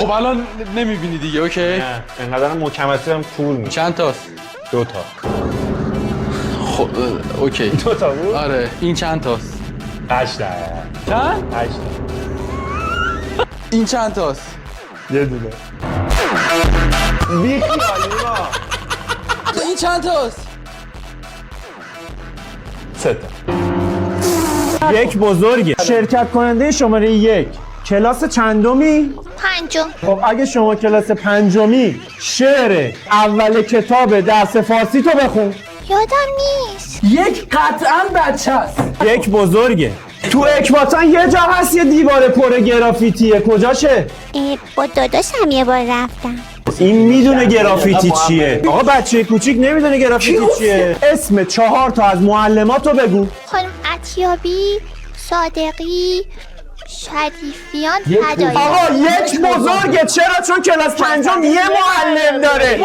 خب الان نمیبینی دیگه اوکی؟ نه انقدر محکمتی هم کور میشه. چند تاست؟ 2 تا. خب اوکی 2 تا بود؟ آره این چند تاست؟ 8 تا. چند؟ 8 تا. این چند تاست؟ یه دونه. بی خیالی ما. این چند تاست؟ 3 تا. یک بزرگه. شرکت کننده شماره 1 کلاس چندمی؟ 5. خب اگه شما کلاس 5می شعر اول کتاب درس فارسی تو بخون. یادم نیست. یک قطعا بچه است. یک بزرگه. تو اکباتان یه جا هست یه دیوار پر گرافیتیه کجاشه؟ با داداشم یه بار رفتم. این میدونه گرافیتی چیه. آقا بچه کوچیک نمیدونه گرافیتی چیه. اسم 4 تا از معلماتو بگو. خانم عطیابی، صادقی، شریفیان، فدایی. آقا یک بزرگه. چرا؟ چون کلاس 5 یه معلم داره.